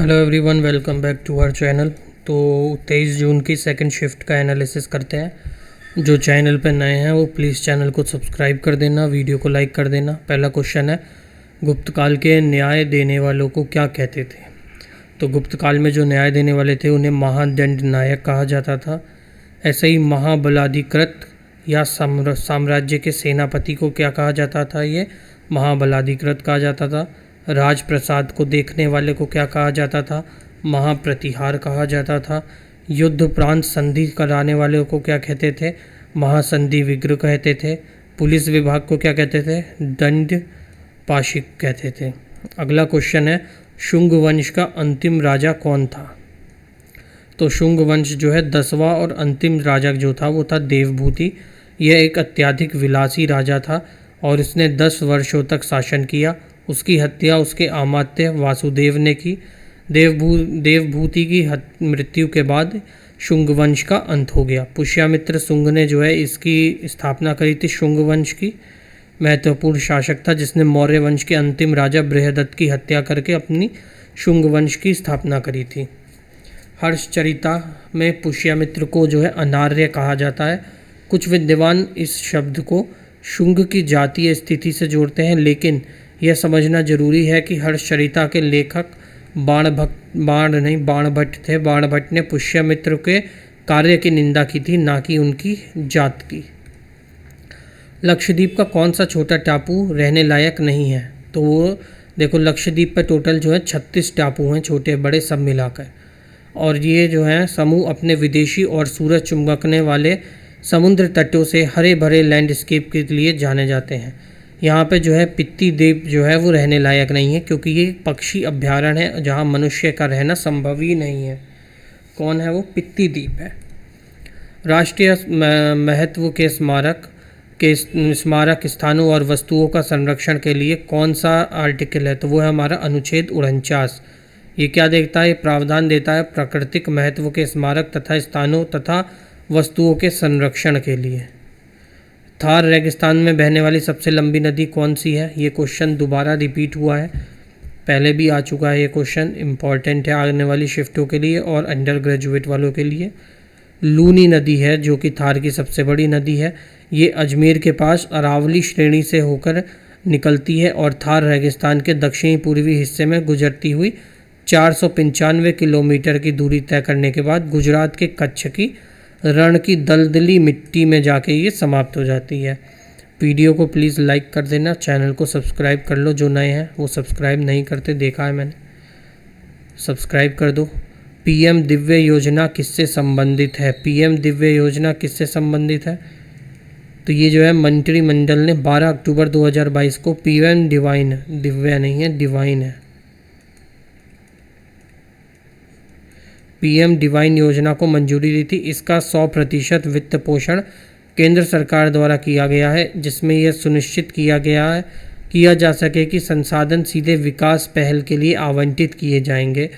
Hello everyone, welcome back to our channel. तो 23 जून की second shift का एनालिसिस करते हैं। जो चैनल पर नए हैं वो प्लीज़ चैनल को सब्सक्राइब कर देना, वीडियो को लाइक कर देना। पहला क्वेश्चन है, गुप्त काल के न्याय देने वालों को क्या कहते थे? तो गुप्त काल में जो न्याय देने वाले थे उन्हें महादंड नायक कहा जाता था। ऐसे ही महाबलाधिकृत या साम्राज्य के सेनापति को क्या कहा जाता था? ये महाबलाधिकृत कहा जाता था। राजप्रसाद को देखने वाले को क्या कहा जाता था? महाप्रतिहार कहा जाता था। युद्ध प्रांत संधि कराने वाले को क्या कहते थे? महासंधि विग्रह कहते थे। पुलिस विभाग को क्या कहते थे? दंड पाशिक कहते थे। अगला क्वेश्चन है, शुंग वंश का अंतिम राजा कौन था? तो शुंग वंश जो है 10वां और अंतिम राजा जो था वो था देवभूति। यह एक अत्यधिक विलासी राजा था और इसने 10 वर्षों तक शासन किया। उसकी हत्या उसके अमात्य वासुदेव ने की। देवभूति की मृत्यु के बाद शुंग वंश का अंत हो गया। पुष्यमित्र शुंग ने जो है इसकी स्थापना करी थी। शुंग वंश की महत्वपूर्ण शासक था जिसने मौर्य वंश के अंतिम राजा बृहदत्त की हत्या करके अपनी शुंग वंश की स्थापना करी थी। हर्षचरिता में पुष्यमित्र को जो है अनार्य कहा जाता है। कुछ विद्वान इस शब्द को शुंग की जातीय स्थिति से जोड़ते हैं, लेकिन यह समझना जरूरी है कि हर्षचरिता के लेखक बाणभट्ट थे। बाणभट्ट ने पुष्यमित्र के कार्य की निंदा की थी, ना कि उनकी जात की। लक्षद्वीप का कौन सा छोटा टापू रहने लायक नहीं है? तो वो देखो, लक्षद्वीप पर टोटल जो है 36 टापू हैं, छोटे बड़े सब मिलाकर। और ये जो है समूह अपने विदेशी और सूरज चुंबकने वाले समुद्र तटों से हरे भरे लैंडस्केप के लिए जाने जाते हैं। यहाँ पे जो है पित्ती द्वीप जो है वो रहने लायक नहीं है, क्योंकि ये पक्षी अभ्यारण्य है जहाँ मनुष्य का रहना संभव ही नहीं है। कौन है वो? पित्ती द्वीप है। राष्ट्रीय महत्व के स्मारक स्थानों और वस्तुओं का संरक्षण के लिए कौन सा आर्टिकल है? तो वो है हमारा अनुच्छेद 49। ये क्या देखता है? ये प्रावधान देता है प्राकृतिक महत्व के स्मारक तथा स्थानों तथा वस्तुओं के संरक्षण के लिए। थार रेगिस्तान में बहने वाली सबसे लंबी नदी कौन सी है? ये क्वेश्चन दोबारा रिपीट हुआ है, पहले भी आ चुका है। ये क्वेश्चन इम्पॉर्टेंट है आने वाली शिफ्टों के लिए और अंडर ग्रेजुएट वालों के लिए। लूनी नदी है जो कि थार की सबसे बड़ी नदी है। ये अजमेर के पास अरावली श्रेणी से होकर निकलती है और थार रेगिस्तान के दक्षिणी पूर्वी हिस्से में गुजरती हुई 495 किलोमीटर की दूरी तय करने के बाद गुजरात के कच्छ की रण की दलदली मिट्टी में जाके ये समाप्त हो जाती है। वीडियो को प्लीज़ लाइक कर देना, चैनल को सब्सक्राइब कर लो। जो नए हैं वो सब्सक्राइब नहीं करते, देखा है मैंने, सब्सक्राइब कर दो। पीएम दिव्य योजना किससे संबंधित है? पीएम दिव्य योजना किससे संबंधित है? तो ये जो है मंत्रिमंडल ने 12 अक्टूबर 2022 को पीएम डिवाइन, दिव्य नहीं है डिवाइन है, पीएम डिवाइन योजना को मंजूरी दी थी। इसका 100% वित्त पोषण केंद्र सरकार द्वारा किया गया है, जिसमें यह सुनिश्चित किया जा सके कि संसाधन सीधे विकास पहल के लिए आवंटित किए जाएंगे।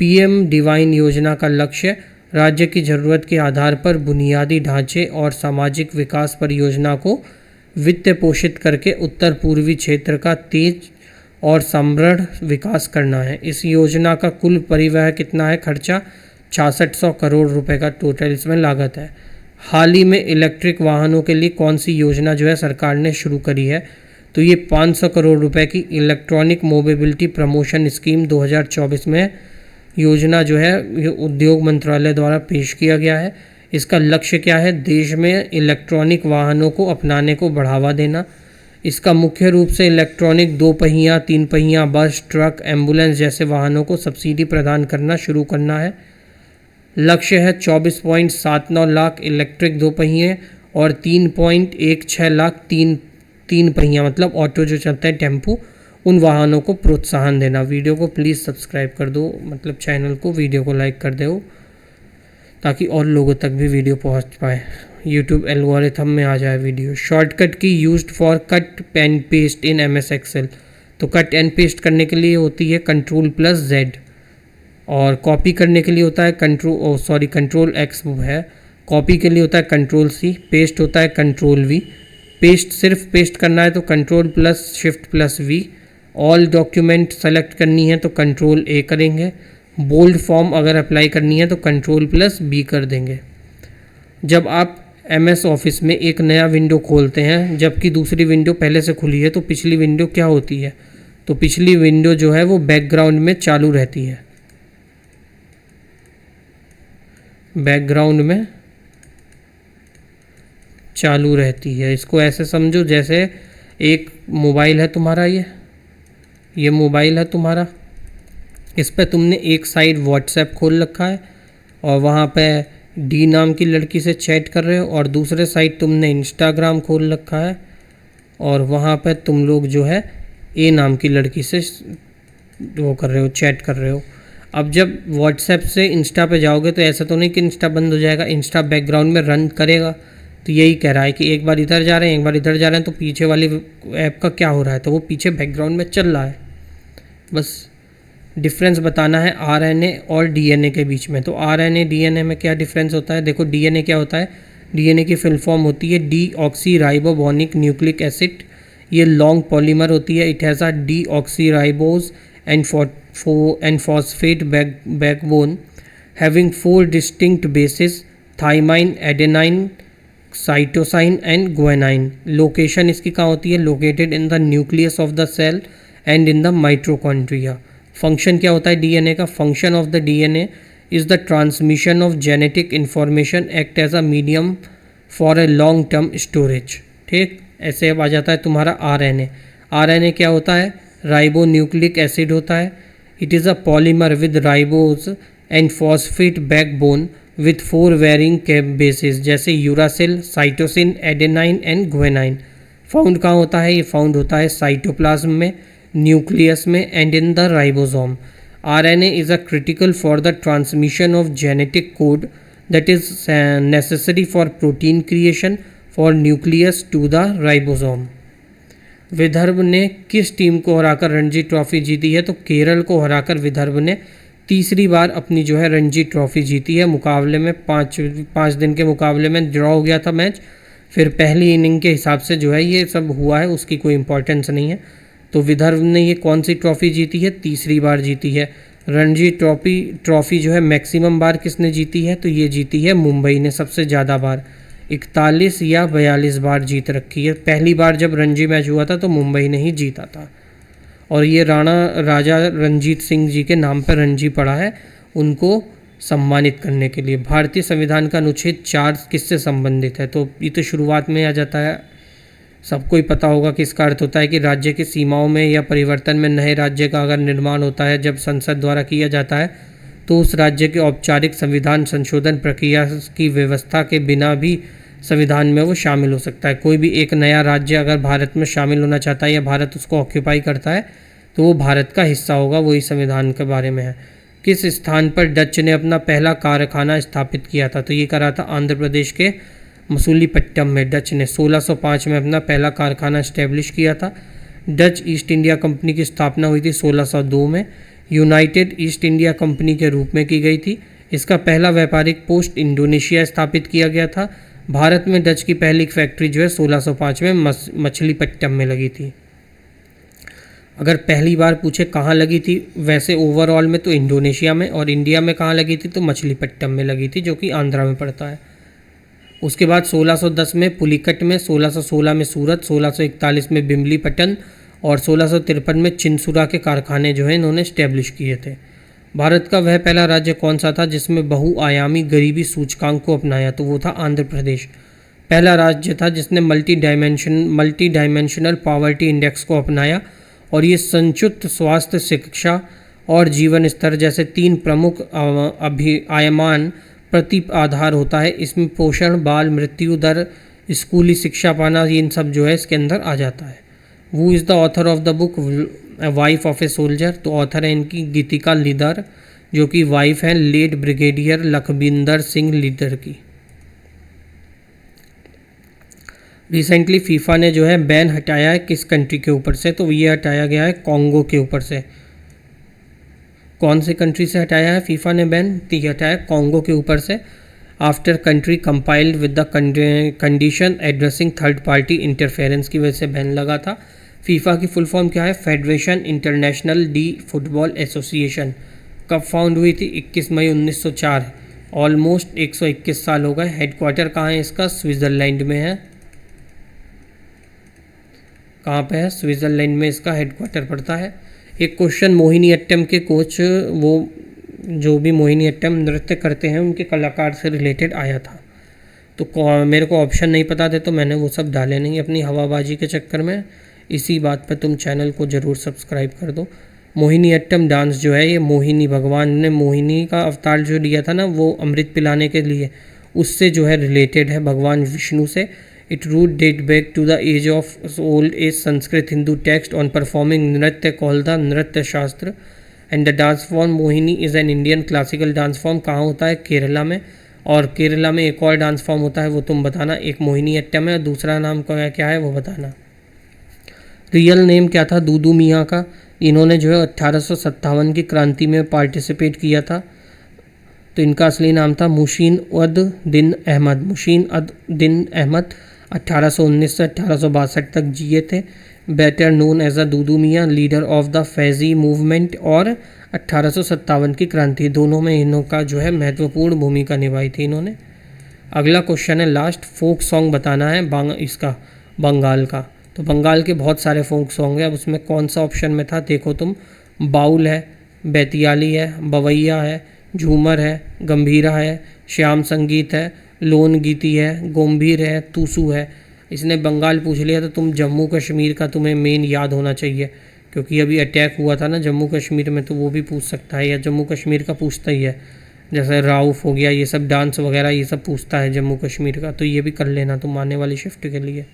पीएम डिवाइन योजना का लक्ष्य राज्य की ज़रूरत के आधार पर बुनियादी ढांचे और सामाजिक विकास परियोजना को वित्त पोषित करके उत्तर पूर्वी क्षेत्र का तेज और समृद्ध विकास करना है। इस योजना का कुल परिव्यय कितना है? खर्चा 6600 करोड़ रुपए का टोटल इसमें लागत है। हाल ही में इलेक्ट्रिक वाहनों के लिए कौन सी योजना जो है सरकार ने शुरू करी है? तो ये 500 करोड़ रुपए की इलेक्ट्रॉनिक मोबिलिटी प्रमोशन स्कीम 2024 में योजना जो है उद्योग मंत्रालय द्वारा पेश किया गया है। इसका लक्ष्य क्या है? देश में इलेक्ट्रॉनिक वाहनों को अपनाने को बढ़ावा देना। इसका मुख्य रूप से इलेक्ट्रॉनिक 2 पहिया, 3 पहिया, बस, ट्रक, एम्बुलेंस जैसे वाहनों को सब्सिडी प्रदान करना शुरू करना है। लक्ष्य है 24.79 लाख इलेक्ट्रिक 2 पहिए और 3.16 लाख तीन पहिया मतलब ऑटो जो चलता है, टेम्पू, उन वाहनों को प्रोत्साहन देना। वीडियो को प्लीज़ सब्सक्राइब कर दो, मतलब चैनल को, वीडियो को लाइक कर दो ताकि और लोगों तक भी वीडियो पहुंच पाए, यूट्यूब एल्गोरिथम में आ जाए वीडियो। शॉर्टकट की used for cut and paste in MS Excel. तो कट एंड पेस्ट करने के लिए होती है Ctrl+Z और कॉपी करने के लिए होता है Ctrl+X है। कॉपी के लिए होता है Ctrl+C, पेस्ट होता है Ctrl+V। पेस्ट सिर्फ पेस्ट करना है तो Ctrl+Shift+V। ऑल डॉक्यूमेंट सेलेक्ट करनी है तो Ctrl+A करेंगे। बोल्ड फॉर्म अगर अप्लाई करनी है तो Ctrl+B कर देंगे। जब आप MS ऑफिस में एक नया विंडो खोलते हैं जबकि दूसरी विंडो पहले से खुली है तो पिछली विंडो क्या होती है, तो पिछली विंडो जो है वो बैकग्राउंड में चालू रहती है, बैकग्राउंड में चालू रहती है। इसको ऐसे समझो जैसे एक मोबाइल है तुम्हारा, ये मोबाइल है तुम्हारा, इस पे तुमने एक साइड व्हाट्सएप खोल रखा है और वहाँ पे डी नाम की लड़की से चैट कर रहे हो, और दूसरे साइड तुमने इंस्टाग्राम खोल रखा है और वहाँ पे तुम लोग जो है ए नाम की लड़की से वो कर रहे हो, चैट कर रहे हो। अब जब व्हाट्सएप से इंस्टा पे जाओगे तो ऐसा तो नहीं कि इंस्टा बंद हो जाएगा, इंस्टा बैकग्राउंड में रन करेगा। तो यही कह रहा है कि एक बार इधर जा रहे हैं एक बार इधर जा रहे हैं तो पीछे वाली ऐप का क्या हो रहा है, तो वो पीछे बैकग्राउंड में चल रहा है। बस डिफरेंस बताना है RNA और DNA के बीच में। तो RNA DNA में क्या डिफरेंस होता है, देखो DNA क्या होता है, DNA की फुल फॉर्म होती है डीऑक्सीराइबोबोनिक न्यूक्लिक एसिड। ये लॉन्ग पॉलीमर होती है, it has a deoxyribose and phosphate backbone having 4 distinct bases, thymine, adenine, cytosine and guanine. Location इसकी कहाँ होती है, located in the nucleus of the cell and in the mitochondria. Function क्या होता है DNA का, function of the DNA is the transmission of genetic information, act as a medium for a long term storage. ठीक, ऐसे अब आ जाता है तुम्हारा RNA क्या होता है, राइबो न्यूक्लिक एसिड होता है। It is a polymer with ribose and phosphate backbone with 4 varying bases, जैसे uracil, cytosine, adenine and guanine. Found कहाँ होता है, ये फाउंड होता है साइटोप्लाज्म में, न्यूक्लियस में and in the ribosome. RNA is a critical for the transmission of genetic code that is necessary for protein creation for nucleus to the ribosome। Vidarbha ने किस टीम को हराकर रणजी ट्रॉफी जीती है, तो केरल को हराकर विदर्भ ने तीसरी बार अपनी जो है रणजी ट्रॉफी जीती है। मुकाबले में पाँच दिन के मुकाबले में ड्रॉ हो गया था मैच, फिर पहली इनिंग के हिसाब से जो है ये सब हुआ है, उसकी कोई इंपॉर्टेंस नहीं है। तो विदर्भ ने ये कौन सी ट्रॉफ़ी जीती है, तीसरी बार जीती है। रणजी ट्रॉफ़ी जो है मैक्सिमम बार किसने जीती है, तो ये जीती है मुंबई ने सबसे ज़्यादा बार, 41 या 42 बार जीत रखी है। पहली बार जब रणजी मैच हुआ था तो मुंबई ने ही जीता था, और ये राजा रणजीत सिंह जी के नाम पर रणजी पड़ा है, उनको सम्मानित करने के लिए। भारतीय संविधान का अनुच्छेद 4 किससे संबंधित है, तो ये तो शुरुआत में आ जाता है, सबको ही पता होगा कि इसका अर्थ होता है कि राज्य की सीमाओं में या परिवर्तन में नए राज्य का अगर निर्माण होता है जब संसद द्वारा किया जाता है तो उस राज्य के औपचारिक संविधान संशोधन प्रक्रिया की व्यवस्था के बिना भी संविधान में वो शामिल हो सकता है। कोई भी एक नया राज्य अगर भारत में शामिल होना चाहता है या भारत उसको ऑक्यूपाई करता है तो वो भारत का हिस्सा होगा, वही संविधान के बारे में है। किस स्थान पर डच ने अपना पहला कारखाना स्थापित किया था, तो ये करा था आंध्र प्रदेश के मसूलीपट्टम में। डच ने 1605 में अपना पहला कारखाना इस्टेब्लिश किया था। डच ईस्ट इंडिया कंपनी की स्थापना हुई थी 1602 में, यूनाइटेड ईस्ट इंडिया कंपनी के रूप में की गई थी। इसका पहला व्यापारिक पोस्ट इंडोनेशिया स्थापित किया गया था। भारत में डच की पहली फैक्ट्री जो है 1605 में मछलीपट्टम में लगी थी। अगर पहली बार पूछे कहाँ लगी थी, वैसे ओवरऑल में तो इंडोनेशिया में, और इंडिया में कहाँ लगी थी तो मछलीपट्टम में लगी थी, जो कि आंध्रा में पड़ता है। उसके बाद 1610 में पुलिकट में, 1616 में सूरत, 1641 में बिमलीपट्टन और 1653 में चिंसुरा के कारखाने जो है इन्होंने स्टैब्लिश किए थे। भारत का वह पहला राज्य कौन सा था जिसमें बहुआयामी गरीबी सूचकांक को अपनाया, तो वो था आंध्र प्रदेश। पहला राज्य था जिसने मल्टी डायमेंशनल पॉवर्टी इंडेक्स को अपनाया, और ये संयुक्त स्वास्थ्य, शिक्षा और जीवन स्तर जैसे 3 प्रमुख आयमान प्रति आधार होता है। इसमें पोषण, बाल मृत्यु दर, स्कूली शिक्षा पाना, इन सब जो है इसके अंदर आ जाता है। वो is the author of the book wife of a soldier, तो ऑथर है इनकी गीतिका लीदर, जो कि वाइफ है late brigadier Lakhbinder Singh leather की। रिसेंटली फीफा ने जो है बैन हटाया है किस कंट्री के ऊपर से, तो ये हटाया गया है कॉन्गो के ऊपर से। कौन से कंट्री से हटाया है फीफा ने बैन, तो ये हटाया कॉन्गो के ऊपर से। After country compiled with the condition addressing third party interference की वजह से बैन लगा था। फीफा की फुल फॉर्म क्या है, federation international D football association. कब फाउंड हुई थी? 21 मई 1904। ऑलमोस्ट 121 साल हो गए। हेडक्वार्टर कहाँ है इसका? स्विट्ज़रलैंड में है। कहाँ पे है? स्विट्ज़रलैंड में इसका हेडक्वार्टर पड़ता है। एक क्वेश्चन मोहिनीअट्टम के कोच, वो जो भी मोहिनीअट्टम नृत्य करते हैं उनके कलाकार से रिलेटेड आया था। तो मेरे को ऑप्शन नहीं पता थे तो मैंने वो सब डाले नहीं अपनी हवाबाजी के चक्कर में। इसी बात पर तुम चैनल को ज़रूर सब्सक्राइब कर दो। मोहिनीअट्टम डांस जो है ये मोहिनी, भगवान ने मोहिनी का अवतार जो लिया था ना वो अमृत पिलाने के लिए, उससे जो है रिलेटेड है, भगवान विष्णु से। It root date back to the age of old age Sanskrit Hindu text on performing nritya called the Nritya Shastra and the dance form Mohini is an Indian classical dance form. कहाँ होता है? केरला में। और केरला में एक और डांस फॉर्म होता है, वो तुम बताना। एक मोहिनीअट्टम है और दूसरा नाम क्या है वो बताना। रियल नेम क्या था दूदू मियाँ का? इन्होंने जो है 1857 की क्रांति में पार्टिसिपेट किया था। तो इनका असली नाम था मुशीन अद दिन अहमद। मुशीन अद दिन अहमद 1819 से 1862 तक जिए थे। Better known as a Dudu Miyan, leader of the Faraizi movement और 1857 की क्रांति, दोनों में इनका जो है महत्वपूर्ण भूमिका निभाई थी इन्होंने। अगला क्वेश्चन है लास्ट, फोक सॉन्ग बताना है इसका बंगाल का। तो बंगाल के बहुत सारे फोक सॉन्ग हैं, अब उसमें कौन सा ऑप्शन में था देखो तुम। बाउल है, बेतियाली है, बवैया है, झूमर है, गंभीरा है, श्याम संगीत है, लोन गीती है, गोम्भीर है, तूसू है। इसने बंगाल पूछ लिया तो तुम जम्मू कश्मीर का तुम्हें मेन याद होना चाहिए, क्योंकि अभी अटैक हुआ था ना जम्मू कश्मीर में, तो वो भी पूछ सकता है, या जम्मू कश्मीर का पूछता ही है। जैसे राउफ हो गया, ये सब डांस वगैरह ये सब पूछता है जम्मू कश्मीर का, तो ये भी कर लेना तुम आने वाली शिफ्ट के लिए।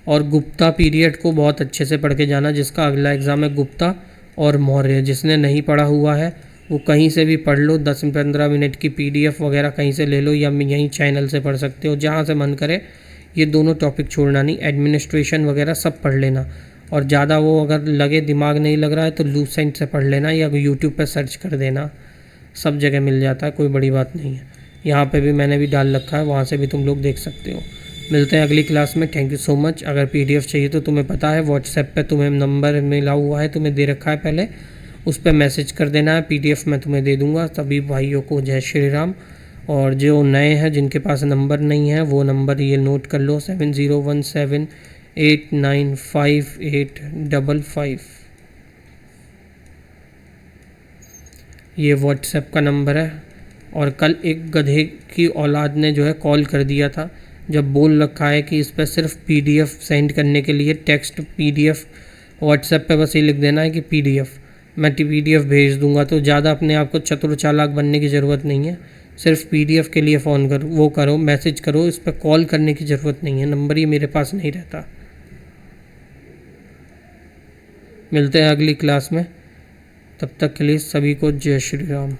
और गुप्ता पीरियड को बहुत अच्छे से पढ़ के जाना, जिसका अगला एग्ज़ाम है गुप्ता और मौर्य। जिसने नहीं पढ़ा हुआ है वो कहीं से भी पढ़ लो, 10-15 मिनट की PDF वगैरह कहीं से ले लो, या यहीं चैनल से पढ़ सकते हो, जहाँ से मन करे। ये दोनों टॉपिक छोड़ना नहीं, एडमिनिस्ट्रेशन वगैरह सब पढ़ लेना। और ज़्यादा वो अगर लगे दिमाग नहीं लग रहा है तो लूसेंट से पढ़ लेना, या यूट्यूब पर सर्च कर देना, सब जगह मिल जाता है, कोई बड़ी बात नहीं है। यहाँ पे भी मैंने भी डाल रखा है, वहाँ से भी तुम लोग देख सकते हो। मिलते हैं अगली क्लास में। Thank you so much. अगर PDF चाहिए तो तुम्हें पता है व्हाट्सएप पे तुम्हें नंबर मिला हुआ है, तुम्हें दे रखा है पहले, उस पर मैसेज कर देना है, PDF मैं तुम्हें दे दूँगा। सभी भाइयों को जय श्री राम। और जो नए हैं जिनके पास नंबर नहीं है वो नंबर ये नोट कर लो, 7017895855। ये व्हाट्सएप का नंबर है। और कल एक गधे की औलाद ने जो है कॉल कर दिया था, जब बोल रखा है कि इस पर सिर्फ PDF सेंड करने के लिए टेक्स्ट PDF, व्हाट्सएप पे बस ये लिख देना है कि PDF, मैं PDF भेज दूंगा। तो ज़्यादा अपने आप को चतुर चालाक बनने की ज़रूरत नहीं है, सिर्फ PDF के लिए फ़ोन करो, वो करो, मैसेज करो, इस पर कॉल करने की ज़रूरत नहीं है, नंबर ही मेरे पास नहीं रहता। मिलते हैं अगली क्लास में, तब तक के लिए सभी को जय श्री राम।